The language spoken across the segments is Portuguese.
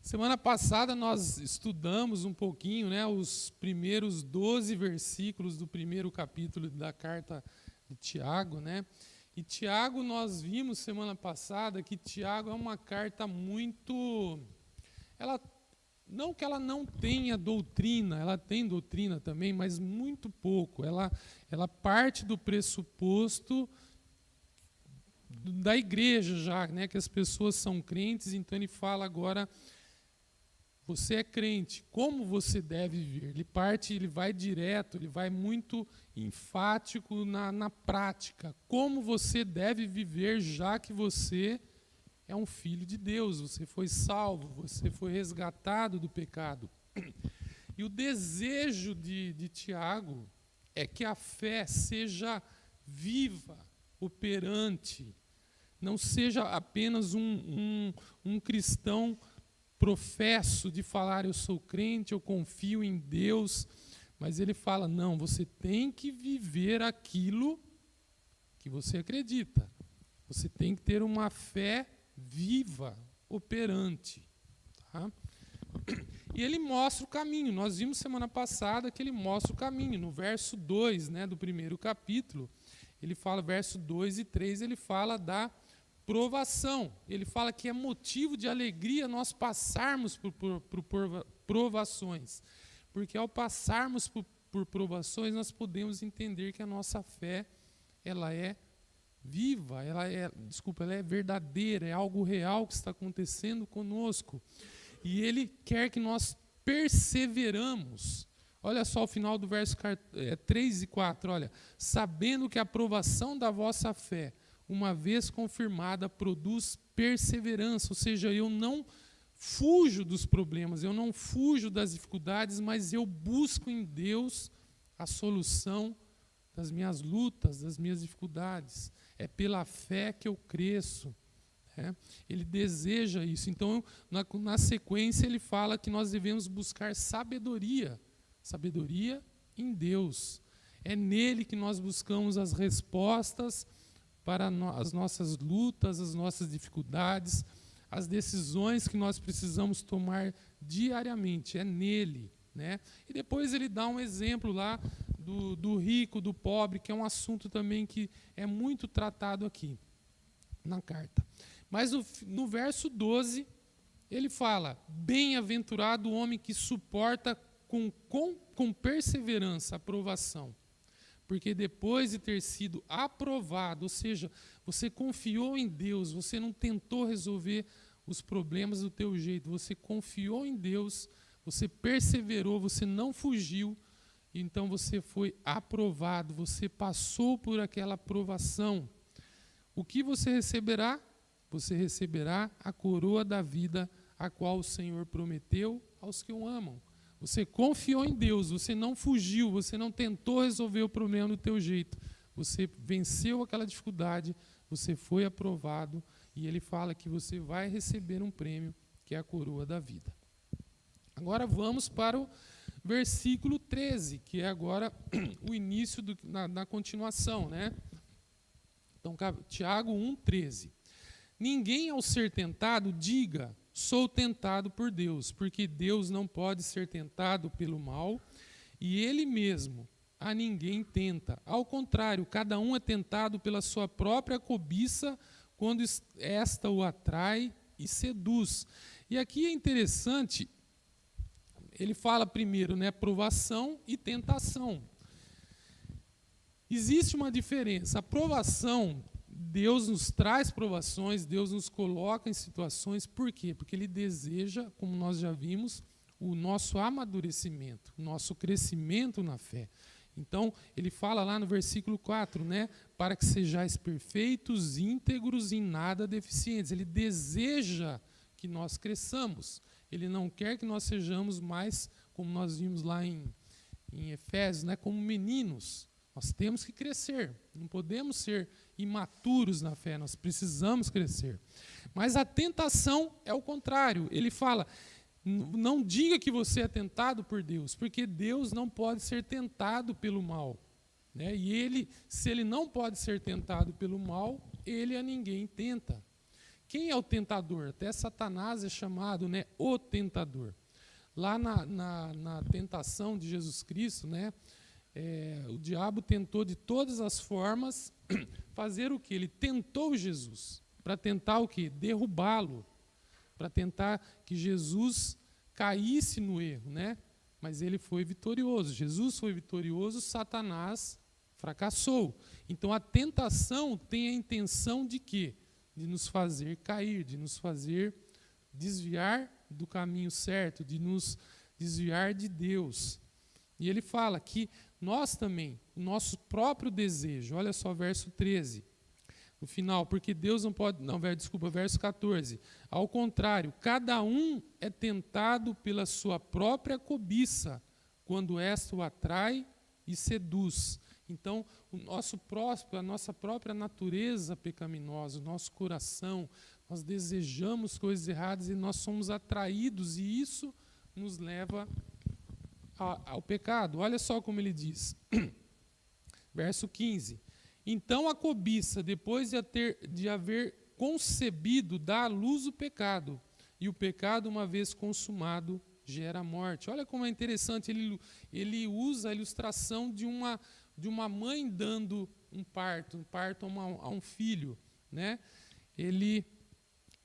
Semana passada nós estudamos um pouquinho, né, os primeiros 12 versículos do primeiro capítulo da carta de Tiago, né? E Tiago, nós vimos semana passada que Tiago é uma carta muito... Não que ela não tenha doutrina, ela tem doutrina também, mas muito pouco. Ela parte do pressuposto da igreja já, né, que as pessoas são crentes, então ele fala agora... Você é crente, como você deve viver? Ele vai direto, ele vai muito enfático na prática. Como você deve viver, já que você é um filho de Deus, você foi salvo, você foi resgatado do pecado. E o desejo de Tiago é que a fé seja viva, operante, não seja apenas um cristão professo de falar eu sou crente, eu confio em Deus, mas ele fala, não, você tem que viver aquilo que você acredita. Você tem que ter uma fé viva, operante. Tá? E ele mostra o caminho. Nós vimos semana passada que ele mostra o caminho. No verso 2, né, do primeiro capítulo, ele fala, verso 2 e 3, ele fala da provação. Ele fala que é motivo de alegria nós passarmos por provações. Porque ao passarmos por provações, nós podemos entender que a nossa fé, ela é viva, ela é verdadeira, é algo real que está acontecendo conosco. E ele quer que nós perseveramos. Olha só o final do verso 3 e 4, olha. Sabendo que a provação da vossa fé, uma vez confirmada, produz perseverança, ou seja, eu não fujo dos problemas, eu não fujo das dificuldades, mas eu busco em Deus a solução das minhas lutas, das minhas dificuldades. É pela fé que eu cresço. Né? Ele deseja isso. Então, na sequência, ele fala que nós devemos buscar sabedoria em Deus. É nele que nós buscamos as respostas para as nossas lutas, as nossas dificuldades, as decisões que nós precisamos tomar diariamente, é nele. Né? E depois ele dá um exemplo lá do rico, do pobre, que é um assunto também que é muito tratado aqui na carta. Mas no verso 12, ele fala, bem-aventurado o homem que suporta com perseverança a provação. Porque depois de ter sido aprovado, ou seja, você confiou em Deus, você não tentou resolver os problemas do teu jeito, você confiou em Deus, você perseverou, você não fugiu, então você foi aprovado, você passou por aquela aprovação. O que você receberá? Você receberá a coroa da vida, a qual o Senhor prometeu aos que o amam. Você confiou em Deus, você não fugiu, você não tentou resolver o problema do teu jeito. Você venceu aquela dificuldade, você foi aprovado, e ele fala que você vai receber um prêmio, que é a coroa da vida. Agora vamos para o versículo 13, que é agora o início na continuação, né? Então, Tiago 1,13. Ninguém ao ser tentado diga, sou tentado por Deus, porque Deus não pode ser tentado pelo mal, e ele mesmo a ninguém tenta. Ao contrário, cada um é tentado pela sua própria cobiça, quando esta o atrai e seduz. E aqui é interessante, ele fala primeiro, né, provação e tentação. Existe uma diferença. A provação, Deus nos traz provações, Deus nos coloca em situações, por quê? Porque Ele deseja, como nós já vimos, o nosso amadurecimento, o nosso crescimento na fé. Então, Ele fala lá no versículo 4, né? Para que sejais perfeitos, íntegros e em nada deficientes. Ele deseja que nós cresçamos. Ele não quer que nós sejamos mais, como nós vimos lá em Efésios, né? Como meninos. Nós temos que crescer, não podemos ser imaturos na fé, nós precisamos crescer. Mas a tentação é o contrário. Ele fala, não diga que você é tentado por Deus, porque Deus não pode ser tentado pelo mal. Né? E se ele não pode ser tentado pelo mal, ele a ninguém tenta. quem é o tentador? Até Satanás é chamado, né, o tentador. Lá na tentação de Jesus Cristo, né, o diabo tentou de todas as formas fazer o quê? Ele tentou Jesus para tentar o quê? Derrubá-lo, para tentar que Jesus caísse no erro, né? Mas ele foi vitorioso. Jesus foi vitorioso, Satanás fracassou. Então a tentação tem a intenção de quê? De nos fazer cair, de nos fazer desviar do caminho certo, de nos desviar de Deus. E ele fala que nós também, o nosso próprio desejo, olha só verso 13, no final, porque Deus não pode, não, desculpa, verso 14, ao contrário, cada um é tentado pela sua própria cobiça, quando esta o atrai e seduz. Então, o nosso próximo, a nossa própria natureza pecaminosa, o nosso coração, nós desejamos coisas erradas e nós somos atraídos, e isso nos leva ao pecado. Olha só como ele diz, verso 15. Então a cobiça, depois de haver concebido, dá à luz o pecado, e o pecado, uma vez consumado, gera a morte. Olha como é interessante, ele usa a ilustração de uma mãe dando um parto a um filho, né? Ele,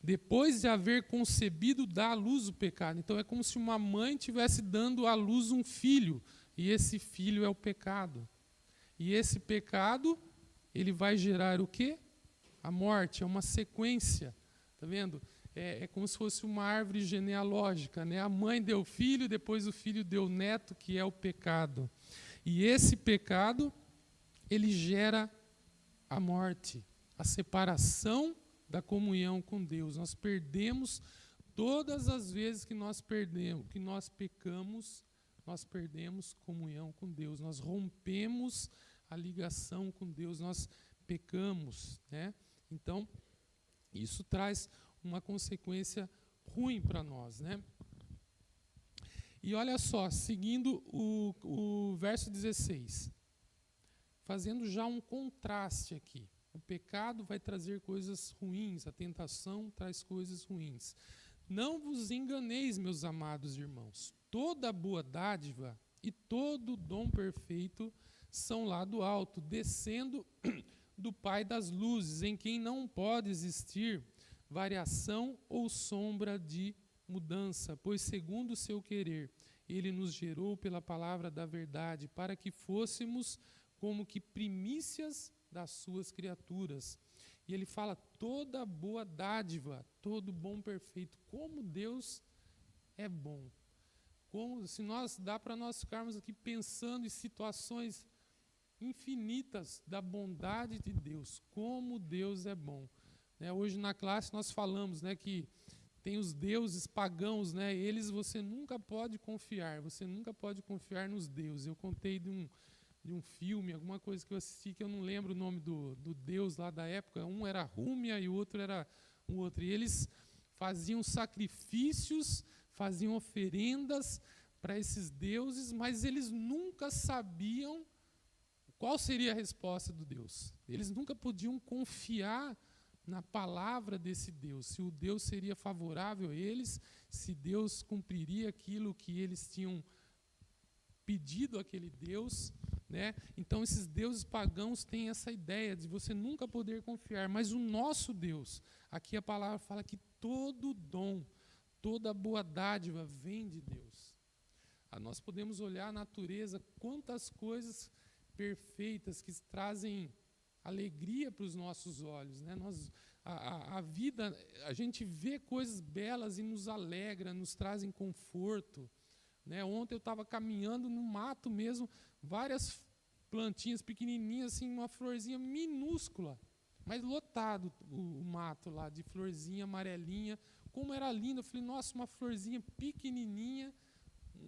depois de haver concebido, dá à luz o pecado. Então é como se uma mãe estivesse dando à luz um filho, e esse filho é o pecado. E esse pecado, ele vai gerar o quê? A morte, é uma sequência. Está vendo? É como se fosse uma árvore genealógica, né? A mãe deu filho, depois o filho deu neto, que é o pecado. E esse pecado, ele gera a morte, a separação da comunhão com Deus. Nós perdemos todas as vezes que nós pecamos, nós perdemos comunhão com Deus. Nós rompemos a ligação com Deus, nós pecamos, né? Então, isso traz uma consequência ruim para nós, né? E olha só, seguindo o verso 16, fazendo já um contraste aqui. O pecado vai trazer coisas ruins, a tentação traz coisas ruins. Não vos enganeis, meus amados irmãos, toda boa dádiva e todo dom perfeito são lá do alto, descendo do Pai das luzes, em quem não pode existir variação ou sombra de mudança, pois segundo o seu querer, ele nos gerou pela palavra da verdade, para que fôssemos como que primícias das suas criaturas. E ele fala toda boa dádiva, todo bom perfeito, como Deus é bom. Como se dá para nós ficarmos aqui pensando em situações infinitas da bondade de Deus, como Deus é bom. Hoje na classe nós falamos, né, que tem os deuses pagãos, né, eles você nunca pode confiar nos deuses. Eu contei de um filme, alguma coisa que eu assisti, que eu não lembro o nome do deus lá da época, um era Rúmia e o outro era um outro, e eles faziam sacrifícios, faziam oferendas para esses deuses, mas eles nunca sabiam qual seria a resposta do Deus. Eles nunca podiam confiar na palavra desse Deus, se o Deus seria favorável a eles, se Deus cumpriria aquilo que eles tinham pedido àquele Deus, né? Então esses deuses pagãos têm essa ideia de você nunca poder confiar, mas o nosso Deus, aqui a palavra fala que todo dom, toda boa dádiva vem de Deus. Nós podemos olhar a natureza, quantas coisas perfeitas que trazem alegria para os nossos olhos, né? A vida, a gente vê coisas belas e nos alegra, nos trazem conforto, né? Ontem eu estava caminhando no mato mesmo, várias plantinhas pequenininhas, assim, uma florzinha minúscula, mas lotado o mato lá de florzinha amarelinha, como era lindo. Eu falei, nossa, uma florzinha pequenininha,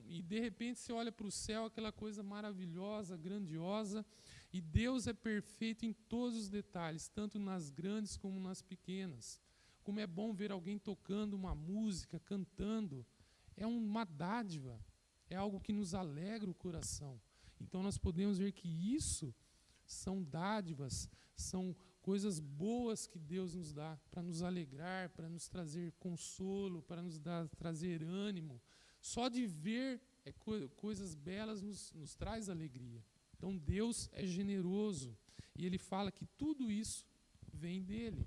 e de repente você olha para o céu, aquela coisa maravilhosa, grandiosa, e Deus é perfeito em todos os detalhes, tanto nas grandes como nas pequenas. Como é bom ver alguém tocando uma música, cantando, é uma dádiva, é algo que nos alegra o coração. Então nós podemos ver que isso são dádivas, são coisas boas que Deus nos dá para nos alegrar, para nos trazer consolo, para nos trazer ânimo. Só de ver coisas belas nos traz alegria. Então Deus é generoso e Ele fala que tudo isso vem dele.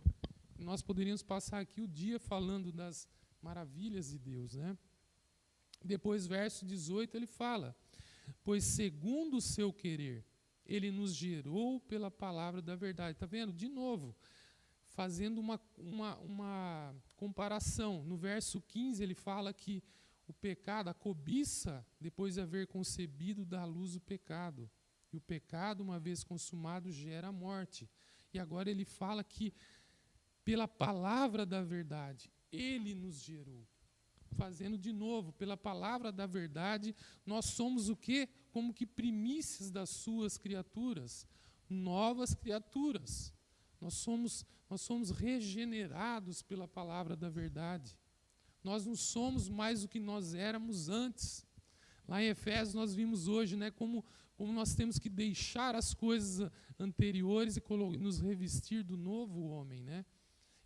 Nós poderíamos passar aqui o dia falando das maravilhas de Deus, né? Depois, verso 18, ele fala: pois segundo o seu querer, ele nos gerou pela palavra da verdade. Está vendo? De novo, fazendo uma comparação. No verso 15, ele fala que o pecado, a cobiça, depois de haver concebido, dá à luz o pecado. E o pecado, uma vez consumado, gera a morte. E agora ele fala que, pela palavra da verdade, ele nos gerou. Fazendo de novo, pela palavra da verdade, nós somos o quê? Como que primícias das suas criaturas, novas criaturas. Nós somos regenerados pela palavra da verdade. Nós não somos mais o que nós éramos antes. Lá em Efésios nós vimos hoje, né, como nós temos que deixar as coisas anteriores e nos revestir do novo homem, né?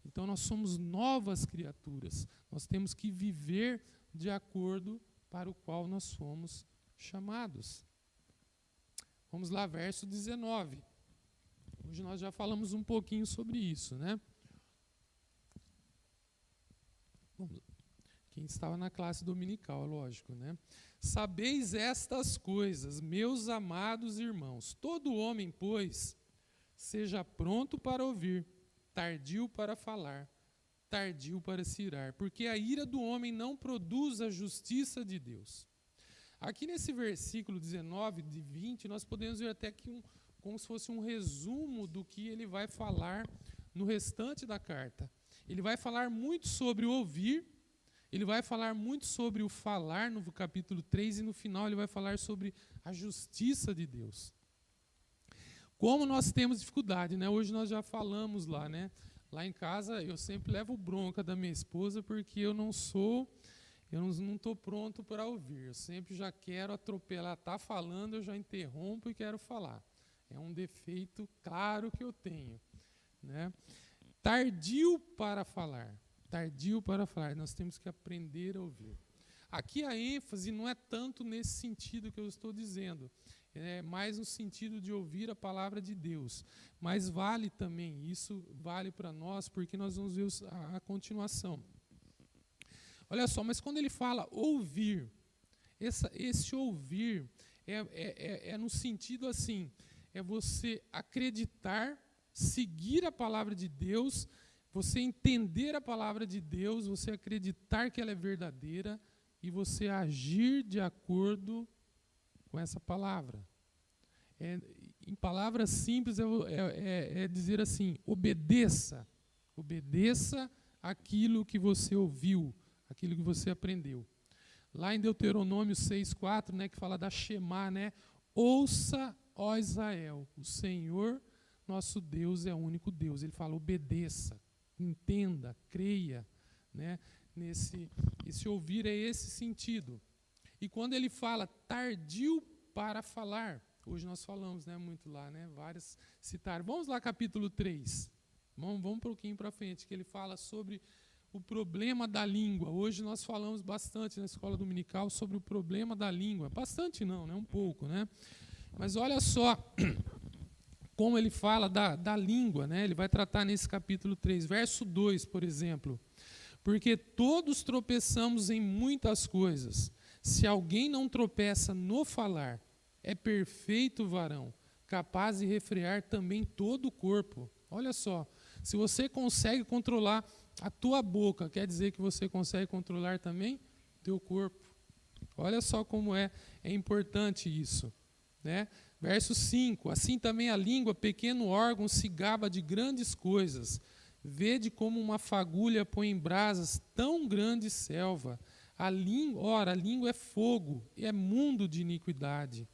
Então nós somos novas criaturas. Nós temos que viver de acordo para o qual nós fomos chamados. Vamos lá, verso 19. Hoje nós já falamos um pouquinho sobre isso, né? Quem estava na classe dominical, lógico, né? Sabeis estas coisas, meus amados irmãos. Todo homem, pois, seja pronto para ouvir, tardio para falar, tardio para se irar, porque a ira do homem não produz a justiça de Deus. Aqui nesse versículo 19 de 20, nós podemos ver até que como se fosse um resumo do que ele vai falar no restante da carta. Ele vai falar muito sobre o ouvir, ele vai falar muito sobre o falar no capítulo 3 e no final ele vai falar sobre a justiça de Deus. Como nós temos dificuldade, né? Hoje nós já falamos lá, né? Lá em casa eu sempre levo bronca da minha esposa porque eu não estou pronto para ouvir. Eu sempre já quero atropelar, está falando, eu já interrompo e quero falar. É um defeito claro que eu tenho, né? Tardio para falar, nós temos que aprender a ouvir. Aqui a ênfase não é tanto nesse sentido que eu estou dizendo, é mais no sentido de ouvir a palavra de Deus. Mas vale também, isso vale para nós, porque nós vamos ver a continuação. Olha só, mas quando ele fala ouvir, esse ouvir é no sentido assim, é você acreditar, seguir a palavra de Deus, você entender a palavra de Deus, você acreditar que ela é verdadeira e você agir de acordo com essa palavra. Em palavras simples, é dizer assim, obedeça aquilo que você ouviu, aquilo que você aprendeu. Lá em Deuteronômio 6,4, né, que fala da Shema, né, ouça, ó Israel, o Senhor nosso Deus é o único Deus. Ele fala, obedeça, entenda, creia, né, esse ouvir é esse sentido. E quando ele fala tardio para falar, hoje nós falamos, né, muito lá, né, várias citaram. Vamos lá, capítulo 3. Vamos um pouquinho para frente, que ele fala sobre o problema da língua. Hoje nós falamos bastante na escola dominical sobre o problema da língua. Bastante não, né, um pouco, né? Mas olha só como ele fala da língua, né? Ele vai tratar nesse capítulo 3, verso 2, por exemplo. Porque todos tropeçamos em muitas coisas. Se alguém não tropeça no falar, é perfeito varão, capaz de refrear também todo o corpo. Olha só, se você consegue controlar a tua boca, quer dizer que você consegue controlar também o teu corpo. Olha só como é importante isso, né? Verso 5, assim também a língua, pequeno órgão, se gaba de grandes coisas. Vede como uma fagulha põe em brasas tão grande selva. A língua é fogo, e é mundo de iniquidade.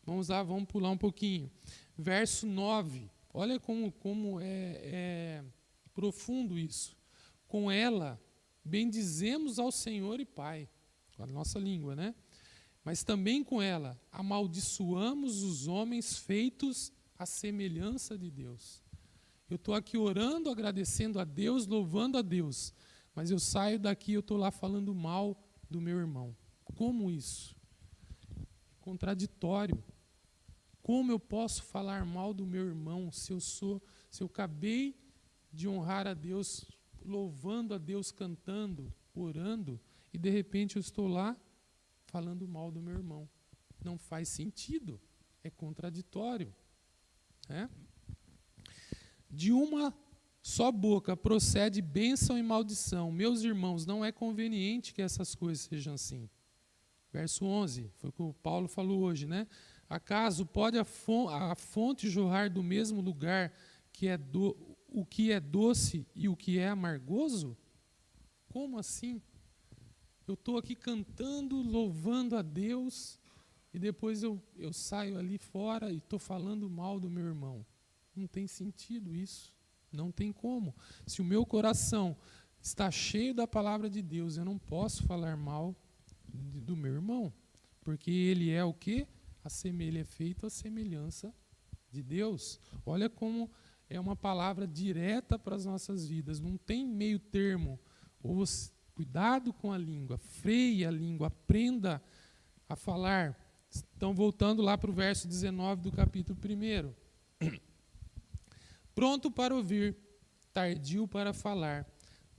Vamos lá, vamos pular um pouquinho. Verso 9, olha como é profundo isso. Com ela, bendizemos ao Senhor e Pai, com a nossa língua, né? Mas também com ela, amaldiçoamos os homens feitos à semelhança de Deus. Eu estou aqui orando, agradecendo a Deus, louvando a Deus. Mas eu saio daqui e eu estou lá falando mal do meu irmão. Como isso? Contraditório. Como eu posso falar mal do meu irmão se eu acabei de honrar a Deus, louvando a Deus, cantando, orando, e de repente eu estou lá falando mal do meu irmão? Não faz sentido. É contraditório. Né? De uma só boca procede bênção e maldição. Meus irmãos, não é conveniente que essas coisas sejam assim. Verso 11, foi o que o Paulo falou hoje, né? Acaso pode a fonte jorrar do mesmo lugar o que é doce e o que é amargoso? Como assim? Eu estou aqui cantando, louvando a Deus, e depois eu saio ali fora e estou falando mal do meu irmão. Não tem sentido isso. Não tem como. Se o meu coração está cheio da palavra de Deus, eu não posso falar mal do meu irmão. Porque ele é o quê? Ele é feito à semelhança de Deus. Olha como é uma palavra direta para as nossas vidas. Não tem meio termo. Cuidado com a língua. Freie a língua. Aprenda a falar. Então, voltando lá para o verso 19 do capítulo 1. Pronto para ouvir, tardio para falar,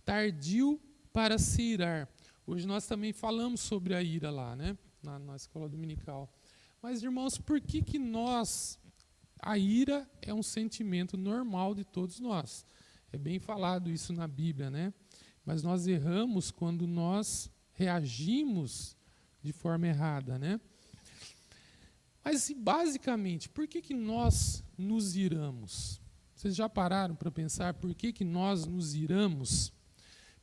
tardio para se irar. Hoje nós também falamos sobre a ira lá, né? Na escola dominical. Mas, irmãos, por que a ira é um sentimento normal de todos nós? É bem falado isso na Bíblia, né? Mas nós erramos quando nós reagimos de forma errada, né? Mas, basicamente, por que nós nos iramos? Vocês já pararam para pensar por que nós nos iramos?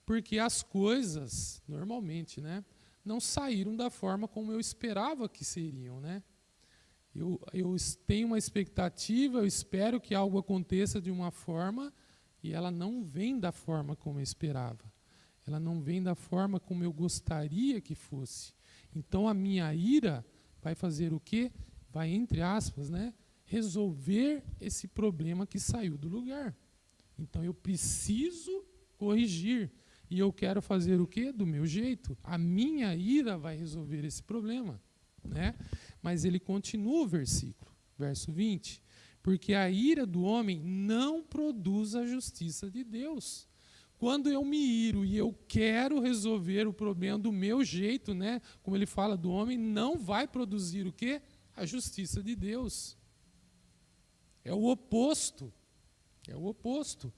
Porque as coisas, normalmente, né, não saíram da forma como eu esperava que seriam. Né? Eu tenho uma expectativa, eu espero que algo aconteça de uma forma e ela não vem da forma como eu esperava. Ela não vem da forma como eu gostaria que fosse. Então, a minha ira vai fazer o quê? Vai, entre aspas, né, resolver esse problema que saiu do lugar. Então, eu preciso corrigir. E eu quero fazer o quê? Do meu jeito. A minha ira vai resolver esse problema. Né? Mas ele continua o versículo, verso 20. Porque a ira do homem não produz a justiça de Deus. Quando eu me iro e eu quero resolver o problema do meu jeito, né, como ele fala do homem, não vai produzir o quê? A justiça de Deus. É o oposto. É o oposto.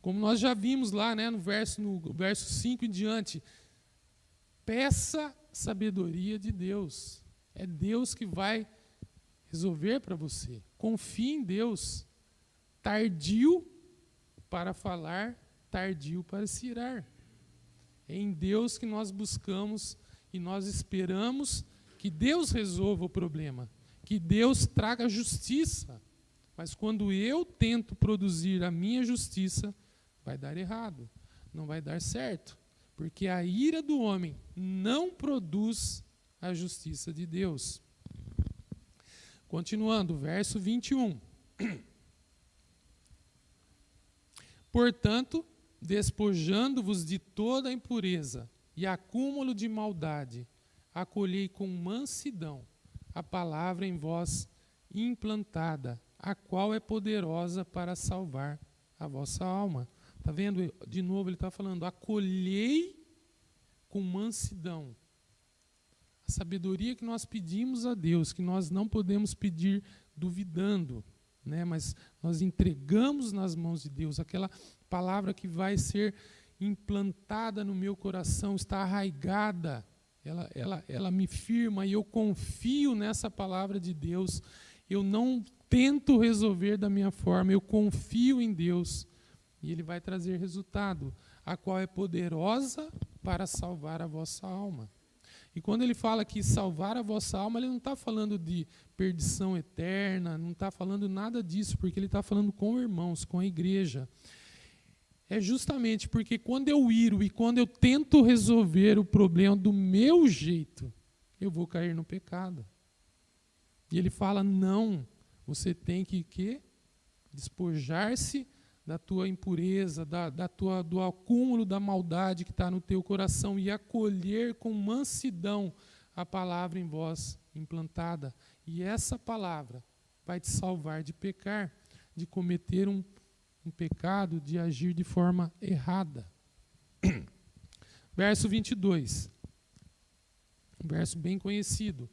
Como nós já vimos lá, né, no verso 5 em diante. Peça sabedoria de Deus. É Deus que vai resolver para você. Confie em Deus. Tardio para falar, tardio para se irar. É em Deus que nós buscamos e nós esperamos que Deus resolva o problema. Que Deus traga justiça. Mas quando eu tento produzir a minha justiça, vai dar errado, não vai dar certo. Porque a ira do homem não produz a justiça de Deus. Continuando, verso 21. Portanto, despojando-vos de toda a impureza e acúmulo de maldade, acolhei com mansidão a palavra em vós implantada, a qual é poderosa para salvar a vossa alma. Está vendo? De novo ele está falando, acolhei com mansidão. A sabedoria que nós pedimos a Deus, que nós não podemos pedir duvidando, né? Mas nós entregamos nas mãos de Deus, aquela palavra que vai ser implantada no meu coração, está arraigada, ela me firma e eu confio nessa palavra de Deus. Eu não tento resolver da minha forma, eu confio em Deus e Ele vai trazer resultado, a qual é poderosa para salvar a vossa alma. E quando ele fala que salvar a vossa alma, ele não está falando de perdição eterna, não está falando nada disso, porque ele está falando com irmãos, com a igreja. É justamente porque quando eu iro e quando eu tento resolver o problema do meu jeito, eu vou cair no pecado. E ele fala, não, você tem que despojar-se da tua impureza, do acúmulo da maldade que está no teu coração e acolher com mansidão a palavra em vós implantada. E essa palavra vai te salvar de pecar, de cometer um pecado, de agir de forma errada. Verso 22, um verso bem conhecido.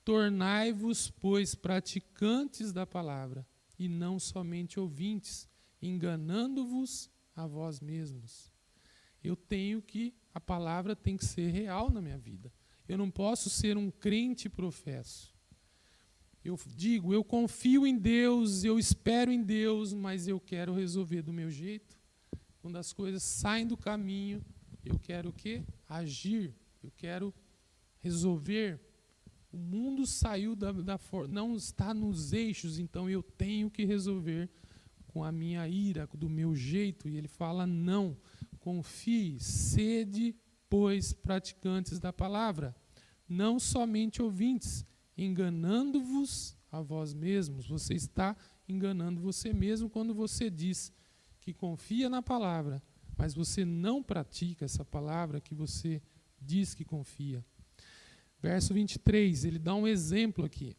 Tornai-vos, pois, praticantes da palavra, e não somente ouvintes, enganando-vos a vós mesmos. A palavra tem que ser real na minha vida. Eu não posso ser um crente professo. Eu digo, eu confio em Deus, eu espero em Deus, mas eu quero resolver do meu jeito. Quando as coisas saem do caminho, eu quero o quê? Agir. Eu quero resolver. O mundo saiu não está nos eixos, então eu tenho que resolver com a minha ira, do meu jeito. E ele fala, não, confie, sede, pois, praticantes da palavra, não somente ouvintes, enganando-vos a vós mesmos. Você está enganando você mesmo quando você diz que confia na palavra, mas você não pratica essa palavra que você diz que confia. Verso 23, ele dá um exemplo aqui.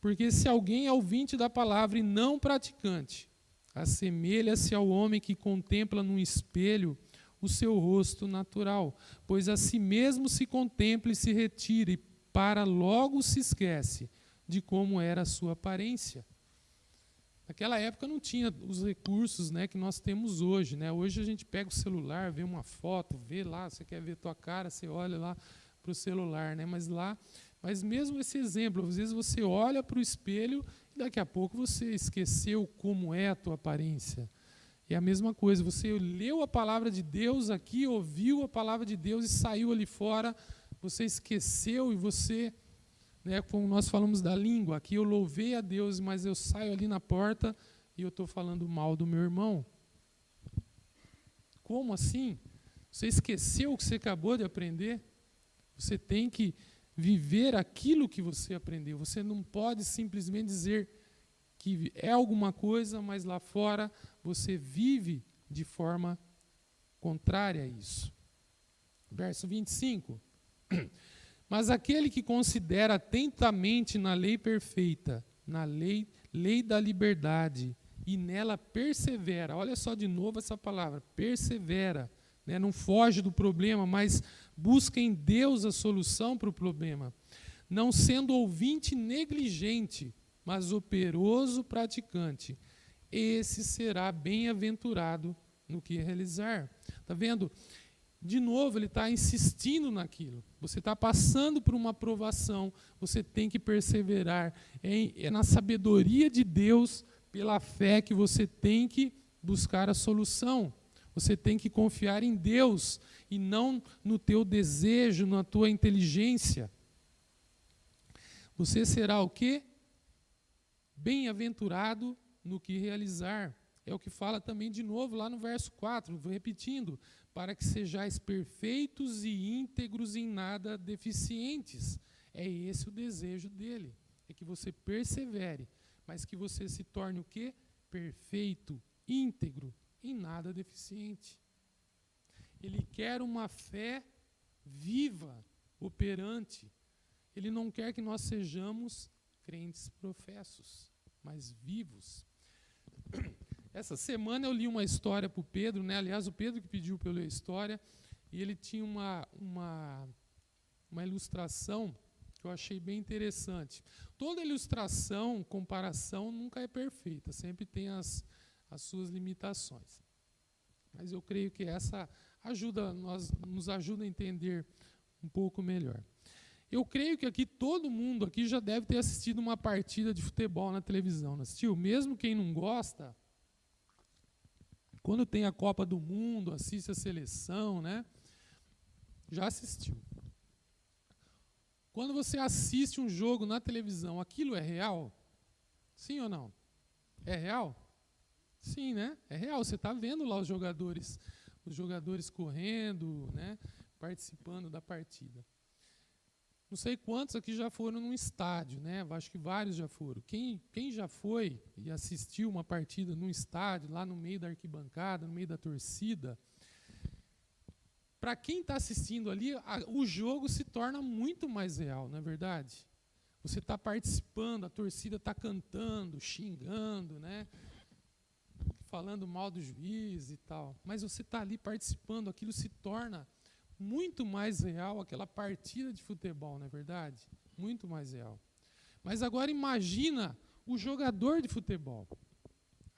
Porque se alguém é ouvinte da palavra e não praticante, assemelha-se ao homem que contempla num espelho o seu rosto natural, pois a si mesmo se contempla e se retira, e para logo se esquece de como era a sua aparência. Naquela época não tinha os recursos, né, que nós temos hoje. Né? Hoje a gente pega o celular, vê uma foto, vê lá, você quer ver tua cara, você olha lá para o celular. Né? Mas mesmo esse exemplo, às vezes você olha para o espelho e daqui a pouco você esqueceu como é a tua aparência. É a mesma coisa, você leu a palavra de Deus aqui, ouviu a palavra de Deus e saiu ali fora, você esqueceu e você, né, como nós falamos da língua, aqui eu louvei a Deus, mas eu saio ali na porta e eu estou falando mal do meu irmão. Como assim? Você esqueceu o que você acabou de aprender? Você tem que viver aquilo que você aprendeu. Você não pode simplesmente dizer que é alguma coisa, mas lá fora você vive de forma contrária a isso. Verso 25. Mas aquele que considera atentamente na lei perfeita, na lei da liberdade, e nela persevera, olha só de novo essa palavra, persevera, né? Não foge do problema, mas busca em Deus a solução para o problema, não sendo ouvinte negligente, mas operoso praticante, esse será bem-aventurado no que realizar. Está vendo? De novo, ele está insistindo naquilo. Você está passando por uma provação, você tem que perseverar. É na sabedoria de Deus, pela fé, que você tem que buscar a solução. Você tem que confiar em Deus e não no teu desejo, na tua inteligência. Você será o quê? Bem-aventurado no que realizar. É o que fala também de novo lá no verso 4, vou repetindo, para que sejais perfeitos e íntegros em nada deficientes. É esse o desejo dele, é que você persevere, mas que você se torne o quê? Perfeito, íntegro, em nada deficiente. Ele quer uma fé viva, operante. Ele não quer que nós sejamos crentes professos, mas vivos. Essa semana eu li uma história para o Pedro, né? Aliás, o Pedro que pediu para eu ler a história, e ele tinha uma ilustração que eu achei bem interessante. Toda ilustração, comparação, nunca é perfeita, sempre tem as suas limitações. Mas eu creio que essa nos ajuda a entender um pouco melhor. Eu creio que aqui todo mundo aqui já deve ter assistido uma partida de futebol na televisão, não assistiu? Mesmo quem não gosta, quando tem a Copa do Mundo, assiste a seleção, né? Já assistiu. Quando você assiste um jogo na televisão, aquilo é real? Sim ou não? É real? Sim, né? É real. Você está vendo lá os jogadores correndo, né? Participando da partida. Não sei quantos aqui já foram num estádio, né? Acho que vários já foram. Quem já foi e assistiu uma partida num estádio, lá no meio da arquibancada, no meio da torcida, para quem está assistindo ali, o jogo se torna muito mais real, não é verdade? Você está participando, a torcida está cantando, xingando, né? Falando mal do juiz e tal. Mas você está ali participando, aquilo se torna muito mais real, aquela partida de futebol, não é verdade? Muito mais real. Mas agora imagina o jogador de futebol.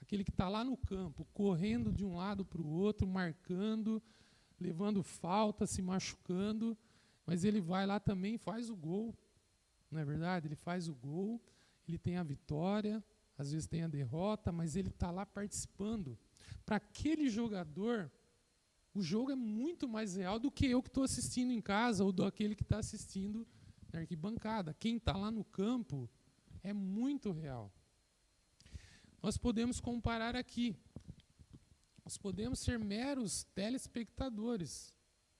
Aquele que está lá no campo, correndo de um lado para o outro, marcando, levando falta, se machucando, mas ele vai lá também e faz o gol. Não é verdade? Ele faz o gol, ele tem a vitória, às vezes tem a derrota, mas ele está lá participando. Para aquele jogador, o jogo é muito mais real do que eu que estou assistindo em casa ou do aquele que está assistindo na arquibancada. Quem está lá no campo é muito real. Nós podemos comparar aqui. Nós podemos ser meros telespectadores,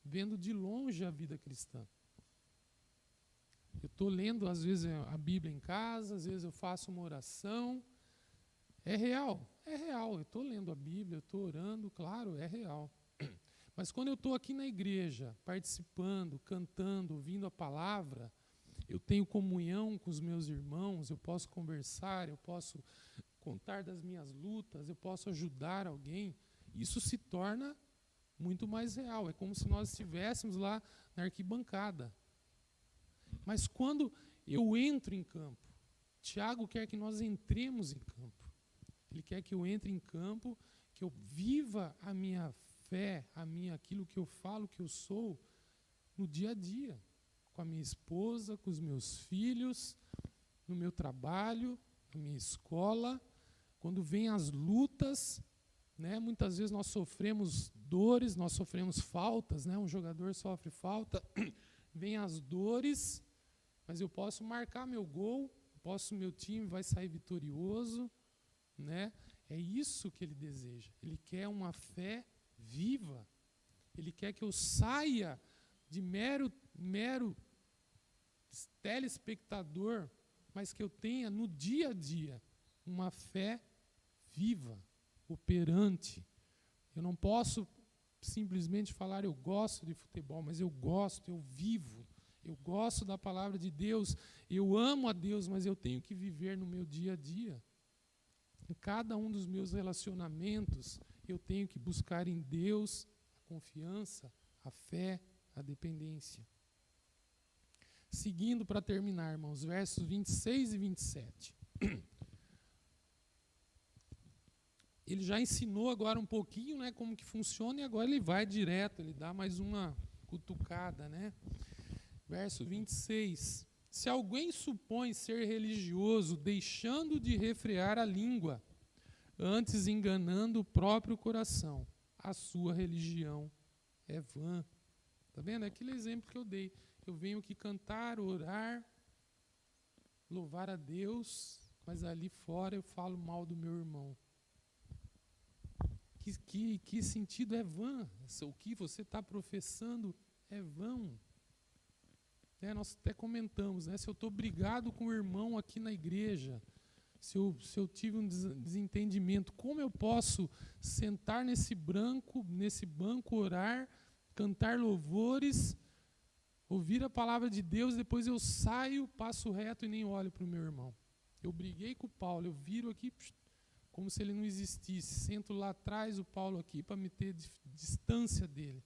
vendo de longe a vida cristã. Eu estou lendo, às vezes, a Bíblia em casa, às vezes eu faço uma oração. É real, é real. Eu estou lendo a Bíblia, eu estou orando, claro, é real. Mas quando eu estou aqui na igreja, participando, cantando, ouvindo a palavra, eu tenho comunhão com os meus irmãos, eu posso conversar, eu posso contar das minhas lutas, eu posso ajudar alguém. Isso se torna muito mais real. É como se nós estivéssemos lá na arquibancada. Mas quando eu entro em campo, Tiago quer que nós entremos em campo. Ele quer que eu entre em campo, que eu viva a minha fé, aquilo que eu falo que eu sou, no dia a dia, com a minha esposa, com os meus filhos, no meu trabalho, na minha escola. Quando vêm as lutas, né, muitas vezes nós sofremos dores, nós sofremos faltas, né, um jogador sofre falta, vêm as dores, mas eu posso marcar meu gol, meu time vai sair vitorioso, né? É isso que ele deseja. Ele quer uma fé viva. Ele quer que eu saia de mero telespectador, mas que eu tenha no dia a dia uma fé viva, operante. Eu não posso simplesmente falar eu gosto de futebol, mas eu gosto, eu vivo. Eu gosto da palavra de Deus, eu amo a Deus, mas eu tenho que viver no meu dia a dia. Em cada um dos meus relacionamentos, eu tenho que buscar em Deus a confiança, a fé, a dependência. Seguindo para terminar, irmãos, versos 26 e 27. Ele já ensinou agora um pouquinho, né, como que funciona, e agora ele vai direto, ele dá mais uma cutucada, né? Verso 26. Se alguém supõe ser religioso, deixando de refrear a língua, antes enganando o próprio coração, a sua religião é vã. Está vendo? É aquele exemplo que eu dei. Eu venho aqui cantar, orar, louvar a Deus, mas ali fora eu falo mal do meu irmão. Que sentido é vã? O que você está professando é vão. Nós até comentamos, né? Se eu estou brigado com o irmão aqui na igreja, se eu tive um desentendimento, como eu posso sentar nesse banco, orar, cantar louvores, ouvir a palavra de Deus, depois eu saio, passo reto e nem olho para o meu irmão. Eu briguei com o Paulo, eu viro aqui como se ele não existisse, sento lá atrás o Paulo aqui para me ter distância dele,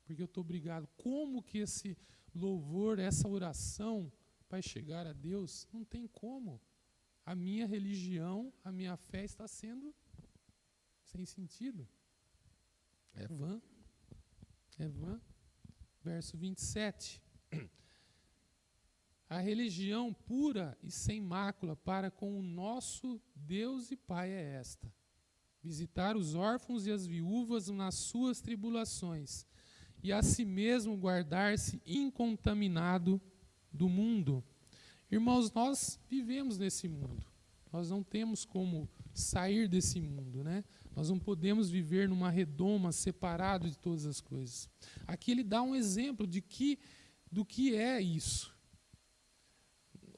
porque eu estou brigado. Como que esse louvor, essa oração vai chegar a Deus? Não tem como. A minha religião, a minha fé está sendo sem sentido. É vã. É vã. Verso 27. A religião pura e sem mácula para com o nosso Deus e Pai é esta: visitar os órfãos e as viúvas nas suas tribulações, e a si mesmo guardar-se incontaminado do mundo. Irmãos, nós vivemos nesse mundo. Nós não temos como sair desse mundo, né? Nós não podemos viver numa redoma separado de todas as coisas. Aqui ele dá um exemplo do que é isso.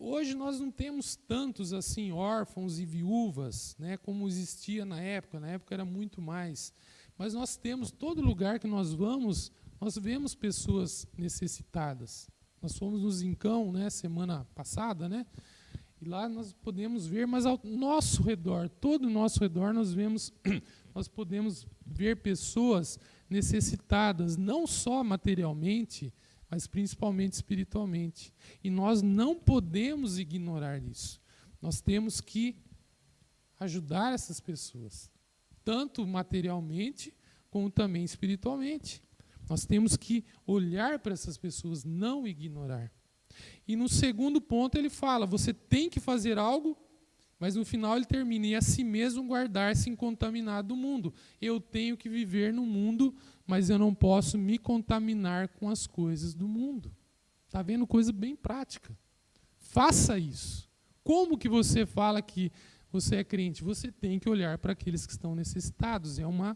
hoje nós não temos tantos assim órfãos e viúvas, né, como existia na época. Na época era muito mais. Mas nós temos, todo lugar que nós vamos, nós vemos pessoas necessitadas. Nós fomos no Zincão, né, semana passada, né? E lá nós podemos ver, mas ao nosso redor, todo o nosso redor, nós podemos ver pessoas necessitadas, não só materialmente, mas principalmente espiritualmente. E nós não podemos ignorar isso. Nós temos que ajudar essas pessoas, tanto materialmente, como também espiritualmente. Nós temos que olhar para essas pessoas, não ignorar. E no segundo ponto ele fala, você tem que fazer algo, mas no final ele termina, e a si mesmo guardar-se incontaminado do mundo. Eu tenho que viver no mundo, mas eu não posso me contaminar com as coisas do mundo. Está vendo? Coisa bem prática. Faça isso. Como que você fala que você é crente? Você tem que olhar para aqueles que estão necessitados. É uma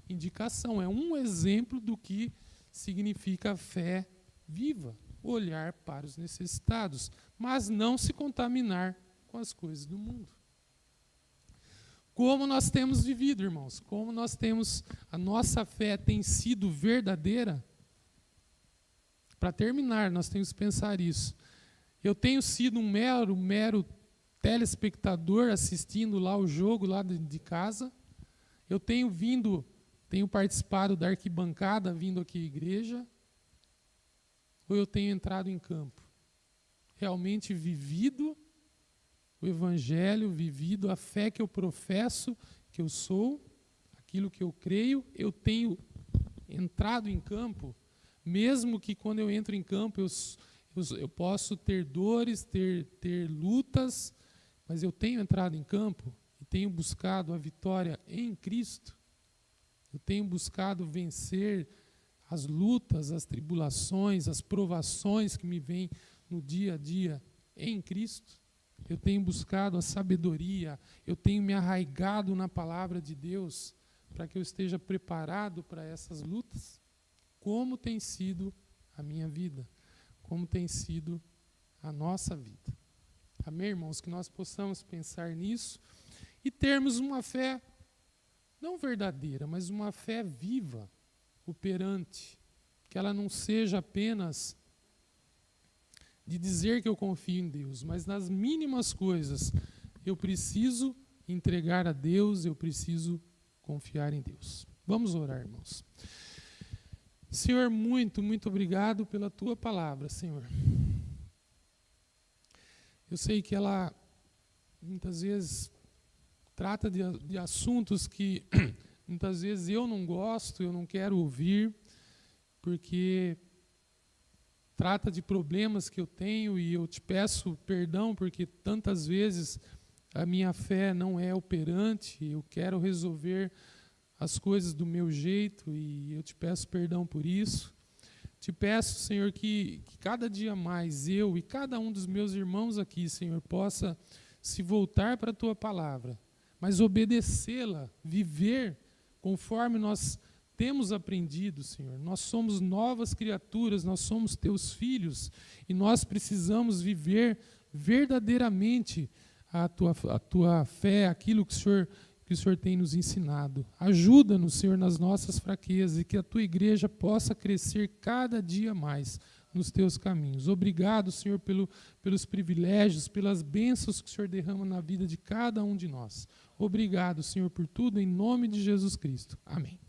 indicação, é um exemplo do que significa a fé viva. Olhar para os necessitados, mas não se contaminar com as coisas do mundo. Como nós temos vivido, irmãos? Como a nossa fé tem sido verdadeira? Para terminar, nós temos que pensar isso. Eu tenho sido um mero telespectador assistindo lá o jogo lá de casa. Eu tenho participado da arquibancada, vindo aqui à igreja. Ou eu tenho entrado em campo? Realmente vivido o Evangelho, vivido a fé que eu professo, que eu sou, aquilo que eu creio, eu tenho entrado em campo, mesmo que quando eu entro em campo eu posso ter dores, ter lutas, mas eu tenho entrado em campo e tenho buscado a vitória em Cristo. Eu tenho buscado vencer as lutas, as tribulações, as provações que me vêm no dia a dia em Cristo. Eu tenho buscado a sabedoria, eu tenho me arraigado na palavra de Deus para que eu esteja preparado para essas lutas. Como tem sido a minha vida? Como tem sido a nossa vida? Amém, irmãos? Que nós possamos pensar nisso e termos uma fé não verdadeira, mas uma fé viva, operante, que ela não seja apenas de dizer que eu confio em Deus, mas nas mínimas coisas eu preciso entregar a Deus, eu preciso confiar em Deus. Vamos orar, irmãos. Senhor, muito obrigado pela Tua palavra, Senhor. Eu sei que ela muitas vezes trata de assuntos que muitas vezes eu não gosto, eu não quero ouvir, porque trata de problemas que eu tenho e eu te peço perdão porque tantas vezes a minha fé não é operante, eu quero resolver as coisas do meu jeito e eu te peço perdão por isso. Te peço, Senhor, que cada dia mais eu e cada um dos meus irmãos aqui, Senhor, possa se voltar para a Tua palavra, mas obedecê-la, viver conforme nós temos aprendido, Senhor. Nós somos novas criaturas, nós somos Teus filhos e nós precisamos viver verdadeiramente a tua fé, aquilo que o Senhor tem nos ensinado. Ajuda-nos, Senhor, nas nossas fraquezas e que a Tua igreja possa crescer cada dia mais nos Teus caminhos. Obrigado, Senhor, pelos privilégios, pelas bênçãos que o Senhor derrama na vida de cada um de nós. Obrigado, Senhor, por tudo, em nome de Jesus Cristo. Amém.